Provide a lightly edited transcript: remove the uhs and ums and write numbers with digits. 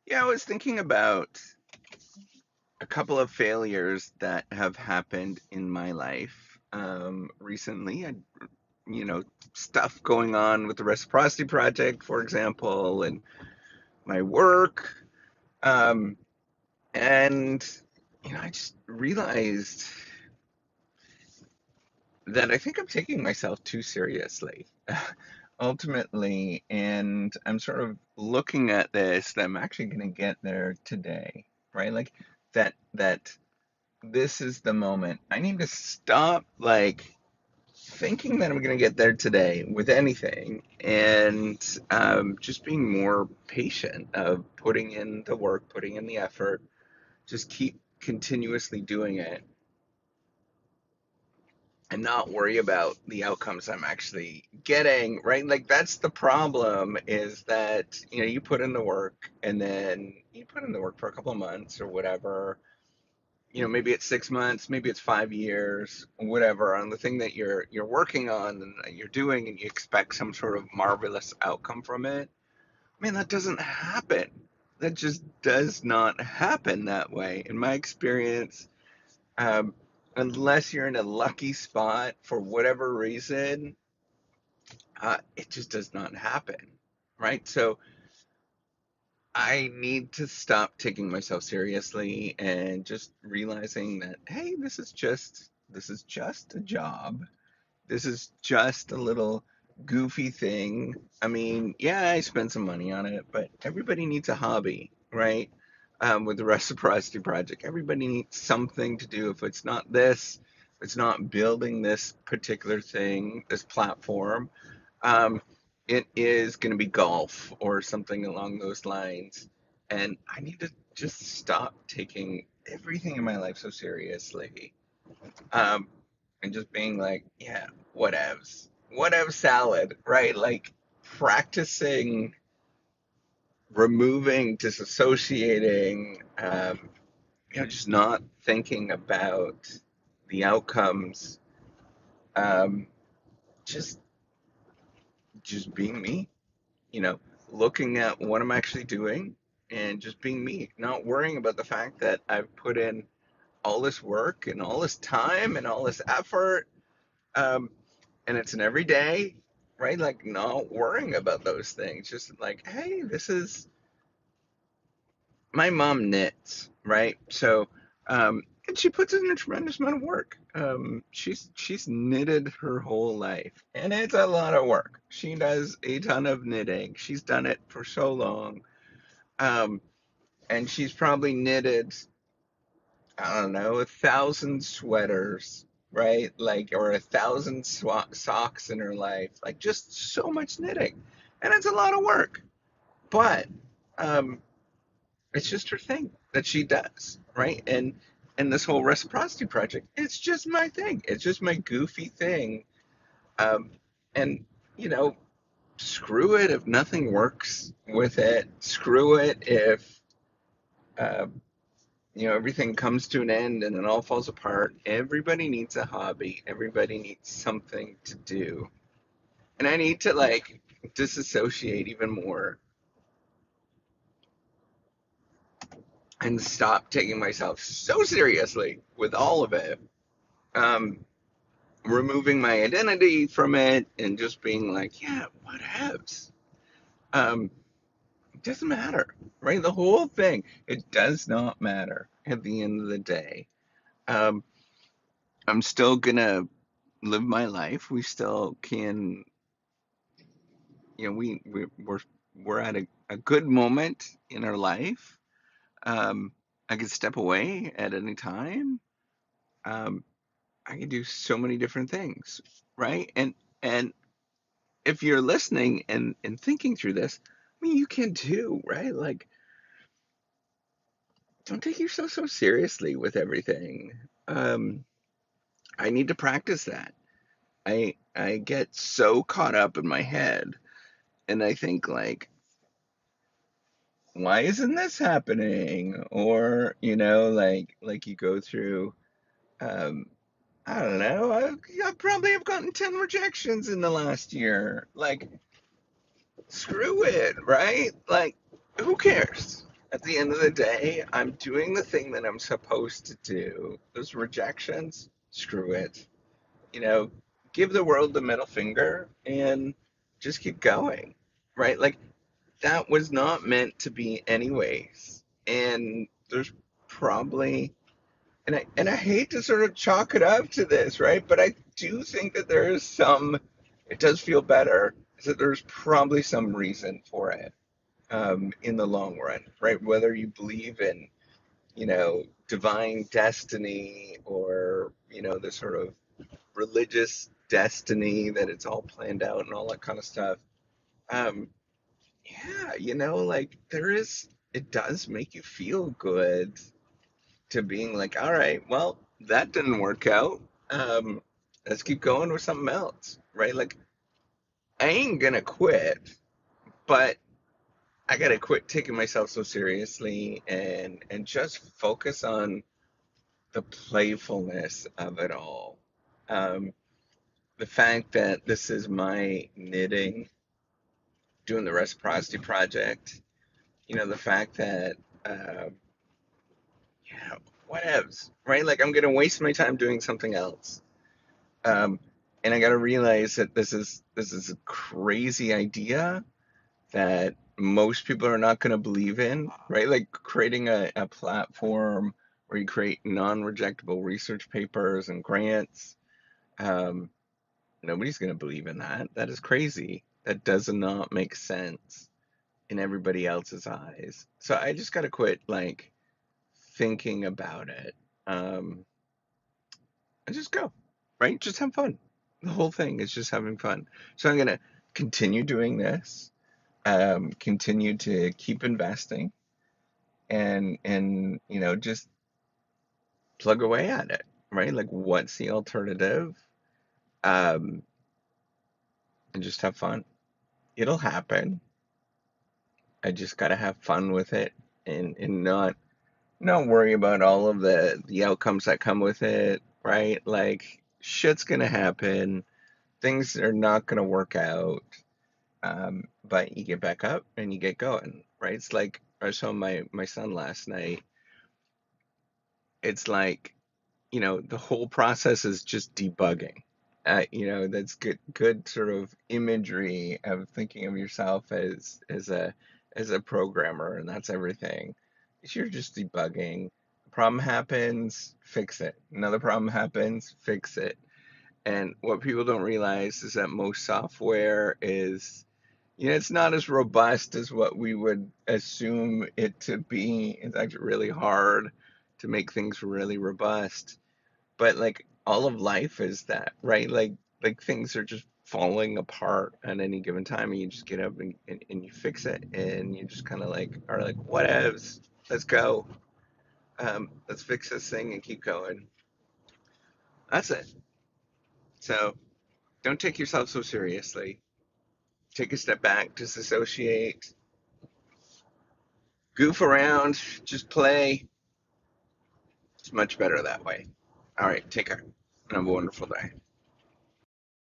Yeah, I was thinking about a couple of failures that have happened in my life recently. You know, Stuff going on with the Reciprocity Project, for example, and my work. Um, and, I just realized that I think I'm taking myself too seriously, ultimately. And I'm sort of looking at this that I'm actually going to get there today, right? Like that this is the moment. I need to stop thinking that I'm going to get there today with anything and just being more patient of putting in the work, putting in the effort, just keep continuously doing it and not worry about the outcomes I'm actually getting, right? Like that's the problem is that, you put in the work and then you put in the work for a couple of months or whatever. Maybe it's 6 months, maybe it's 5 years, whatever, on the thing that you're working on and that you're doing, and you expect some sort of marvelous outcome from it. Man, that doesn't happen. That just does not happen that way. In my experience, um, unless you're in a lucky spot for whatever reason, it just does not happen, right? So I need to stop taking myself seriously and just realizing that, hey, this is just a job. This is just a little goofy thing. I mean, yeah, I spend some money on it, but everybody needs a hobby, right? With the Reciprocity Project, everybody needs something to do. If it's not this, if it's not building this particular thing, this platform, um, it is going to be golf or something along those lines. And I need to just stop taking everything in my life so seriously. Um, and just being like, yeah, whatevs salad, right? Like practicing removing, disassociating, just not thinking about the outcomes, um, just just being me, you know, looking at what I'm actually doing and just being me, not worrying about the fact that I've put in all this work and all this time and all this effort. Um, and it's an everyday, right? Like not worrying about those things. Just like, hey, this is my mom knits, right? So, and she puts in a tremendous amount of work. She's knitted her whole life, and it's a lot of work. She does a ton of knitting. She's done it for so long, um, and she's probably knitted, I don't know, 1,000 sweaters, right? Like, or 1,000 socks in her life. Like, just so much knitting, and it's a lot of work. But um, it's just her thing that she does, right? And this whole reciprocity project, it's just my thing. It's just my goofy thing. Um, and you know, screw it if nothing works with it. Screw it if uh, everything comes to an end and it all falls apart. Everybody needs a hobby. Everybody needs something to do. And I need to disassociate even more and stop taking myself so seriously with all of it. Um, Removing my identity from it and just being like, yeah, whatevs. It doesn't matter, right? The whole thing, it does not matter at the end of the day. Um, I'm still gonna live my life. We still can, we're at a good moment in our life. Um, I can step away at any time. Um, I can do so many different things, right? And if you're listening and thinking through this, I mean, you can too, right? Like, don't take yourself so seriously with everything. Um, I need to practice that. I get so caught up in my head, and I think like, why isn't this happening? Or like you go through, um, I don't know. I probably have gotten 10 rejections in the last year. Like, screw it, right? Like, who cares? At the end of the day, I'm doing the thing that I'm supposed to do. Those rejections, screw it. You know, give the world the middle finger and just keep going, right? Like that was not meant to be anyways. And there's probably, and I hate to sort of chalk it up to this, right? But I do think that there is some, it does feel better, is that there's probably some reason for it in the long run, right? Whether you believe in, divine destiny or, the sort of religious destiny that it's all planned out and all that kind of stuff. Um, yeah, like it does make you feel good to being like, all right, well, that didn't work out. Um, let's keep going with something else, right? Like, I ain't gonna quit, but I gotta quit taking myself so seriously and just focus on the playfulness of it all. Um, the fact that this is my knitting, doing the reciprocity project, the fact that, uh, yeah, whatevs, right? Like I'm gonna waste my time doing something else. Um, and I gotta realize that this is a crazy idea that most people are not gonna believe in, right? Like creating a platform where you create non-rejectable research papers and grants. Um, Nobody's gonna believe in that. That is crazy. That does not make sense in everybody else's eyes. So I just gotta quit like thinking about it. Um, and just go, right? Just have fun. The whole thing is just having fun. So I'm gonna continue doing this, continue to keep investing, and just plug away at it, right? Like, what's the alternative? Um, and just have fun. It'll happen. I just gotta have fun with it, and not worry about all of the outcomes that come with it, right? Like, shit's gonna happen. Things are not gonna work out. But you get back up and you get going, right? It's like I saw my son last night. It's like, the whole process is just debugging. That's good sort of imagery of thinking of yourself as a programmer, and that's everything. You're just debugging. A problem happens, fix it. Another problem happens, fix it. And what people don't realize is that most software is, it's not as robust as what we would assume it to be. It's actually really hard to make things really robust. But like all of life is that, right? Like things are just falling apart at any given time, and you just get up and you fix it, and you just kind of like are like, whatevs, let's go. Let's fix this thing and keep going. That's it. So don't take yourself so seriously. Take a step back, disassociate, goof around, just play. It's much better that way. All right, take care and have a wonderful day.